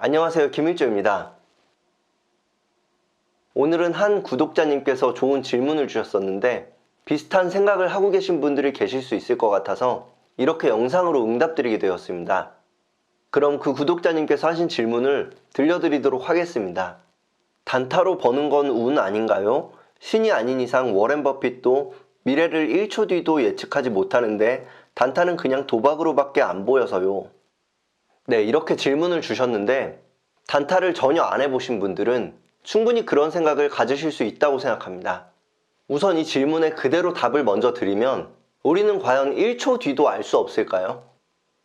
안녕하세요, 김일조입니다. 오늘은 한 구독자님께서 좋은 질문을 주셨었는데 비슷한 생각을 하고 계신 분들이 계실 수 있을 것 같아서 이렇게 영상으로 응답드리게 되었습니다. 그럼 그 구독자님께서 하신 질문을 들려드리도록 하겠습니다. 단타로 버는 건 운 아닌가요? 신이 아닌 이상 워렌 버핏도 미래를 1초 뒤도 예측하지 못하는데 단타는 그냥 도박으로밖에 안 보여서요. 네, 이렇게 질문을 주셨는데 단타를 전혀 안 해보신 분들은 충분히 그런 생각을 가지실 수 있다고 생각합니다. 우선 이 질문에 그대로 답을 먼저 드리면 우리는 과연 1초 뒤도 알 수 없을까요?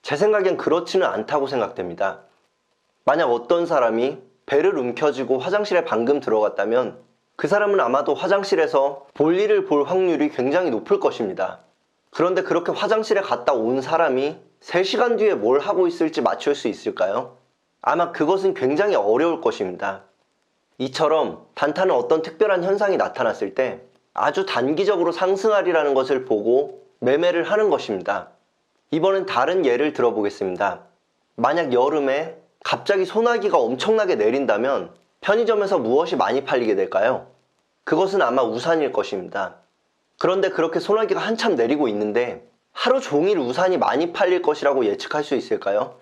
제 생각엔 그렇지는 않다고 생각됩니다. 만약 어떤 사람이 배를 움켜쥐고 화장실에 방금 들어갔다면 그 사람은 아마도 화장실에서 볼일을 볼 확률이 굉장히 높을 것입니다. 그런데 그렇게 화장실에 갔다 온 사람이 3시간 뒤에 뭘 하고 있을지 맞출 수 있을까요? 아마 그것은 굉장히 어려울 것입니다. 이처럼 단타는 어떤 특별한 현상이 나타났을 때 아주 단기적으로 상승하리라는 것을 보고 매매를 하는 것입니다. 이번엔 다른 예를 들어보겠습니다. 만약 여름에 갑자기 소나기가 엄청나게 내린다면 편의점에서 무엇이 많이 팔리게 될까요? 그것은 아마 우산일 것입니다. 그런데 그렇게 소나기가 한참 내리고 있는데 하루 종일 우산이 많이 팔릴 것이라고 예측할 수 있을까요?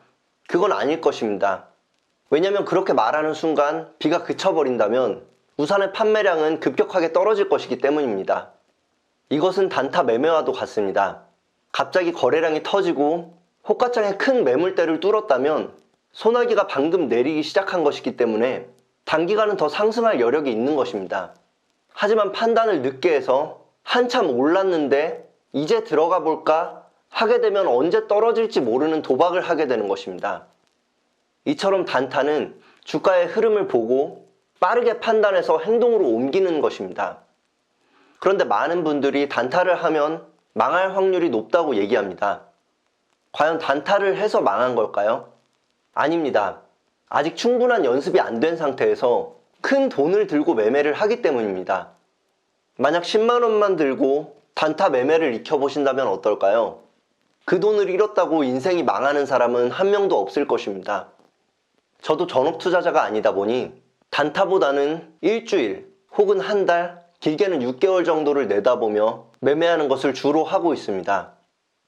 그건 아닐 것입니다. 왜냐면 그렇게 말하는 순간 비가 그쳐버린다면 우산의 판매량은 급격하게 떨어질 것이기 때문입니다. 이것은 단타 매매와도 같습니다. 갑자기 거래량이 터지고 호가창에 큰 매물대를 뚫었다면 소나기가 방금 내리기 시작한 것이기 때문에 단기간은 더 상승할 여력이 있는 것입니다. 하지만 판단을 늦게 해서 한참 올랐는데 이제 들어가 볼까 하게 되면 언제 떨어질지 모르는 도박을 하게 되는 것입니다. 이처럼 단타는 주가의 흐름을 보고 빠르게 판단해서 행동으로 옮기는 것입니다. 그런데 많은 분들이 단타를 하면 망할 확률이 높다고 얘기합니다. 과연 단타를 해서 망한 걸까요? 아닙니다. 아직 충분한 연습이 안 된 상태에서 큰 돈을 들고 매매를 하기 때문입니다. 만약 10만 원만 들고 단타 매매를 익혀보신다면 어떨까요? 그 돈을 잃었다고 인생이 망하는 사람은 한 명도 없을 것입니다. 저도 전업 투자자가 아니다 보니 단타보다는 일주일 혹은 한 달, 길게는 6개월 정도를 내다보며 매매하는 것을 주로 하고 있습니다.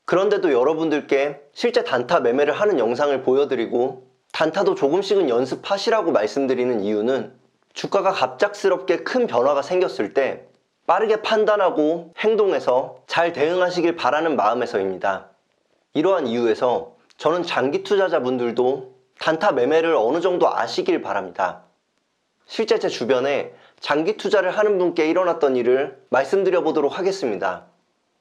그런데도 여러분들께 실제 단타 매매를 하는 영상을 보여드리고 단타도 조금씩은 연습하시라고 말씀드리는 이유는 주가가 갑작스럽게 큰 변화가 생겼을 때 빠르게 판단하고 행동해서 잘 대응하시길 바라는 마음에서입니다. 이러한 이유에서 저는 장기 투자자분들도 단타 매매를 어느 정도 아시길 바랍니다. 실제 제 주변에 장기 투자를 하는 분께 일어났던 일을 말씀드려 보도록 하겠습니다.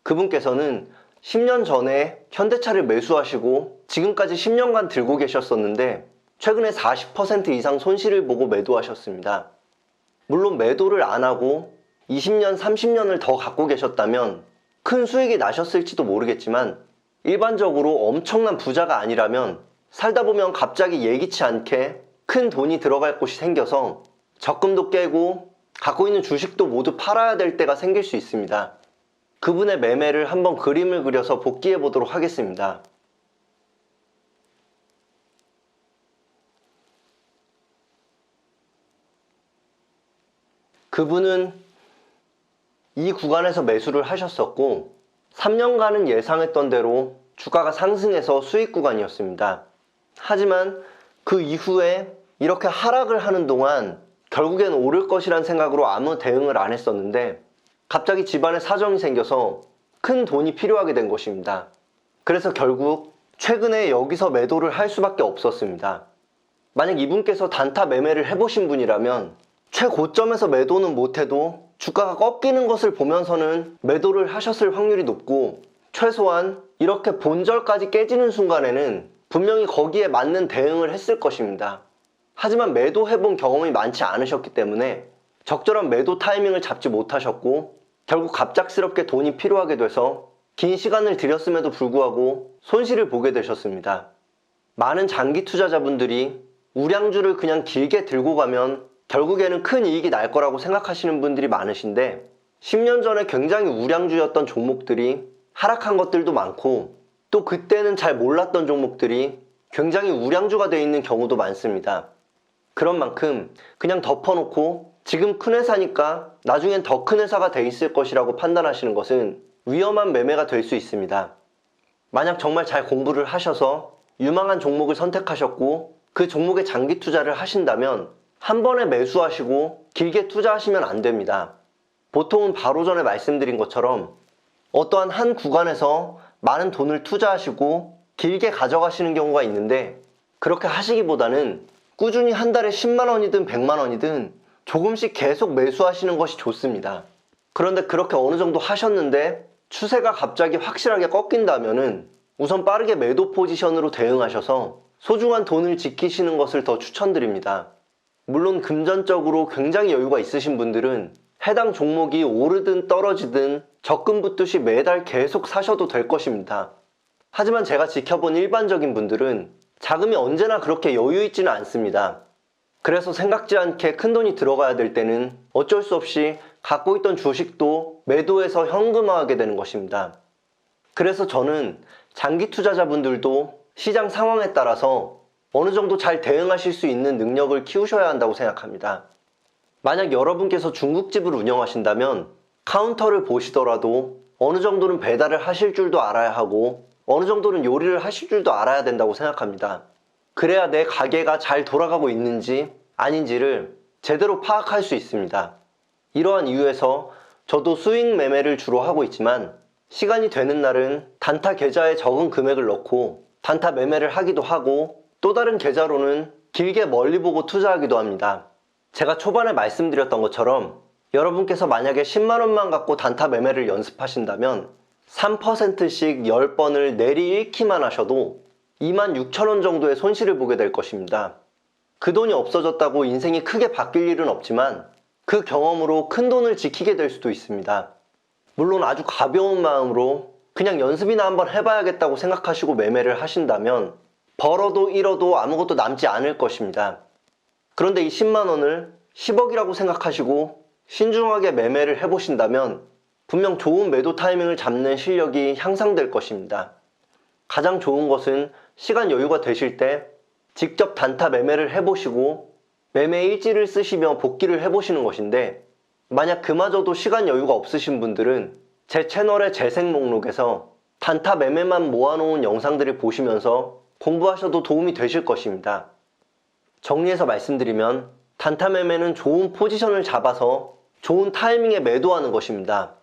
그분께서는 10년 전에 현대차를 매수하시고 지금까지 10년간 들고 계셨었는데 최근에 40% 이상 손실을 보고 매도하셨습니다. 물론 매도를 안 하고 20년, 30년을 더 갖고 계셨다면 큰 수익이 나셨을지도 모르겠지만 일반적으로 엄청난 부자가 아니라면 살다 보면 갑자기 예기치 않게 큰 돈이 들어갈 곳이 생겨서 적금도 깨고 갖고 있는 주식도 모두 팔아야 될 때가 생길 수 있습니다. 그분의 매매를 한번 그림을 그려서 복기해 보도록 하겠습니다. 그분은 이 구간에서 매수를 하셨었고 3년간은 예상했던 대로 주가가 상승해서 수익 구간이었습니다. 하지만 그 이후에 이렇게 하락을 하는 동안 결국엔 오를 것이란 생각으로 아무 대응을 안 했었는데 갑자기 집안에 사정이 생겨서 큰 돈이 필요하게 된 것입니다. 그래서 결국 최근에 여기서 매도를 할 수밖에 없었습니다. 만약 이분께서 단타 매매를 해보신 분이라면 최고점에서 매도는 못해도 주가가 꺾이는 것을 보면서는 매도를 하셨을 확률이 높고 최소한 이렇게 본절까지 깨지는 순간에는 분명히 거기에 맞는 대응을 했을 것입니다. 하지만 매도해본 경험이 많지 않으셨기 때문에 적절한 매도 타이밍을 잡지 못하셨고 결국 갑작스럽게 돈이 필요하게 돼서 긴 시간을 들였음에도 불구하고 손실을 보게 되셨습니다. 많은 장기 투자자분들이 우량주를 그냥 길게 들고 가면 결국에는 큰 이익이 날 거라고 생각하시는 분들이 많으신데 10년 전에 굉장히 우량주였던 종목들이 하락한 것들도 많고 또 그때는 잘 몰랐던 종목들이 굉장히 우량주가 되어 있는 경우도 많습니다. 그런 만큼 그냥 덮어놓고 지금 큰 회사니까 나중엔 더 큰 회사가 돼 있을 것이라고 판단하시는 것은 위험한 매매가 될 수 있습니다. 만약 정말 잘 공부를 하셔서 유망한 종목을 선택하셨고 그 종목에 장기 투자를 하신다면 한 번에 매수하시고 길게 투자하시면 안 됩니다. 보통은 바로 전에 말씀드린 것처럼 어떠한 한 구간에서 많은 돈을 투자하시고 길게 가져가시는 경우가 있는데, 그렇게 하시기보다는 꾸준히 한 달에 10만 원이든 100만 원이든 조금씩 계속 매수하시는 것이 좋습니다. 그런데 그렇게 어느 정도 하셨는데 추세가 갑자기 확실하게 꺾인다면은 우선 빠르게 매도 포지션으로 대응하셔서 소중한 돈을 지키시는 것을 더 추천드립니다. 물론 금전적으로 굉장히 여유가 있으신 분들은 해당 종목이 오르든 떨어지든 적금 붓듯이 매달 계속 사셔도 될 것입니다. 하지만 제가 지켜본 일반적인 분들은 자금이 언제나 그렇게 여유 있지는 않습니다. 그래서 생각지 않게 큰돈이 들어가야 될 때는 어쩔 수 없이 갖고 있던 주식도 매도해서 현금화하게 되는 것입니다. 그래서 저는 장기 투자자분들도 시장 상황에 따라서 어느 정도 잘 대응하실 수 있는 능력을 키우셔야 한다고 생각합니다. 만약 여러분께서 중국집을 운영하신다면 카운터를 보시더라도 어느 정도는 배달을 하실 줄도 알아야 하고 어느 정도는 요리를 하실 줄도 알아야 된다고 생각합니다. 그래야 내 가게가 잘 돌아가고 있는지 아닌지를 제대로 파악할 수 있습니다. 이러한 이유에서 저도 수익 매매를 주로 하고 있지만 시간이 되는 날은 단타 계좌에 적은 금액을 넣고 단타 매매를 하기도 하고 또 다른 계좌로는 길게 멀리 보고 투자하기도 합니다. 제가 초반에 말씀드렸던 것처럼 여러분께서 만약에 10만 원만 갖고 단타 매매를 연습하신다면 3%씩 10번을 내리 잃기만 하셔도 26,000원 정도의 손실을 보게 될 것입니다. 그 돈이 없어졌다고 인생이 크게 바뀔 일은 없지만 그 경험으로 큰 돈을 지키게 될 수도 있습니다. 물론 아주 가벼운 마음으로 그냥 연습이나 한번 해봐야겠다고 생각하시고 매매를 하신다면 벌어도 잃어도 아무것도 남지 않을 것입니다. 그런데 이 10만 원을 10억이라고 생각하시고 신중하게 매매를 해보신다면 분명 좋은 매도 타이밍을 잡는 실력이 향상될 것입니다. 가장 좋은 것은 시간 여유가 되실 때 직접 단타 매매를 해보시고 매매 일지를 쓰시며 복기를 해보시는 것인데, 만약 그마저도 시간 여유가 없으신 분들은 제 채널의 재생 목록에서 단타 매매만 모아놓은 영상들을 보시면서 공부하셔도 도움이 되실 것입니다. 정리해서 말씀드리면 단타 매매는 좋은 포지션을 잡아서 좋은 타이밍에 매도하는 것입니다.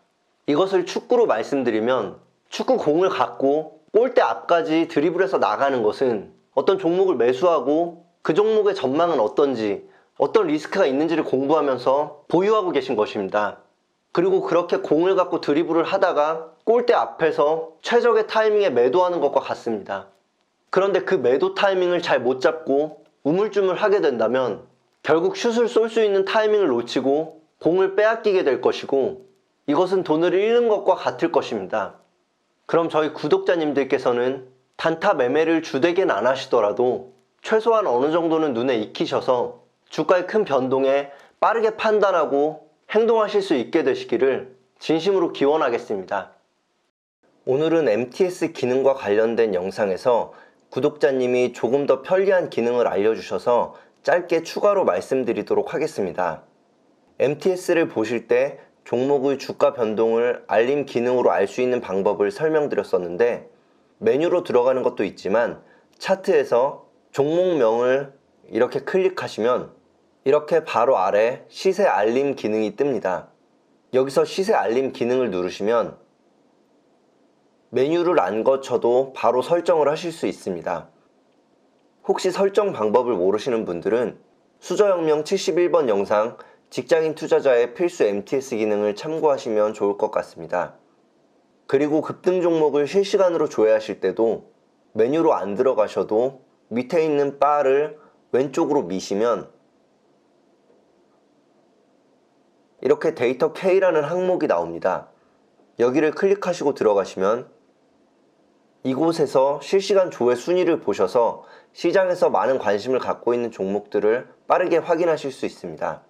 이것을 축구로 말씀드리면 축구 공을 갖고 골대 앞까지 드리블해서 나가는 것은 어떤 종목을 매수하고 그 종목의 전망은 어떤지, 어떤 리스크가 있는지를 공부하면서 보유하고 계신 것입니다. 그리고 그렇게 공을 갖고 드리블을 하다가 골대 앞에서 최적의 타이밍에 매도하는 것과 같습니다. 그런데 그 매도 타이밍을 잘 못 잡고 우물쭈물하게 된다면 결국 슛을 쏠 수 있는 타이밍을 놓치고 공을 빼앗기게 될 것이고, 이것은 돈을 잃는 것과 같을 것입니다. 그럼 저희 구독자님들께서는 단타 매매를 주되겐 안 하시더라도 최소한 어느 정도는 눈에 익히셔서 주가의 큰 변동에 빠르게 판단하고 행동하실 수 있게 되시기를 진심으로 기원하겠습니다. 오늘은 MTS 기능과 관련된 영상에서 구독자님이 조금 더 편리한 기능을 알려주셔서 짧게 추가로 말씀드리도록 하겠습니다. MTS를 보실 때 종목의 주가 변동을 알림 기능으로 알 수 있는 방법을 설명드렸었는데, 메뉴로 들어가는 것도 있지만 차트에서 종목명을 이렇게 클릭하시면 이렇게 바로 아래 시세 알림 기능이 뜹니다. 여기서 시세 알림 기능을 누르시면 메뉴를 안 거쳐도 바로 설정을 하실 수 있습니다. 혹시 설정 방법을 모르시는 분들은 수저혁명 71번 영상 직장인 투자자의 필수 MTS 기능을 참고하시면 좋을 것 같습니다. 그리고 급등 종목을 실시간으로 조회하실 때도 메뉴로 안 들어가셔도 밑에 있는 바를 왼쪽으로 미시면 이렇게 데이터 K라는 항목이 나옵니다. 여기를 클릭하시고 들어가시면 이곳에서 실시간 조회 순위를 보셔서 시장에서 많은 관심을 갖고 있는 종목들을 빠르게 확인하실 수 있습니다.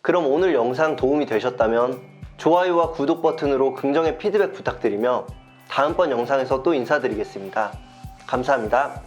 그럼 오늘 영상 도움이 되셨다면 좋아요와 구독 버튼으로 긍정의 피드백 부탁드리며 다음번 영상에서 또 인사드리겠습니다. 감사합니다.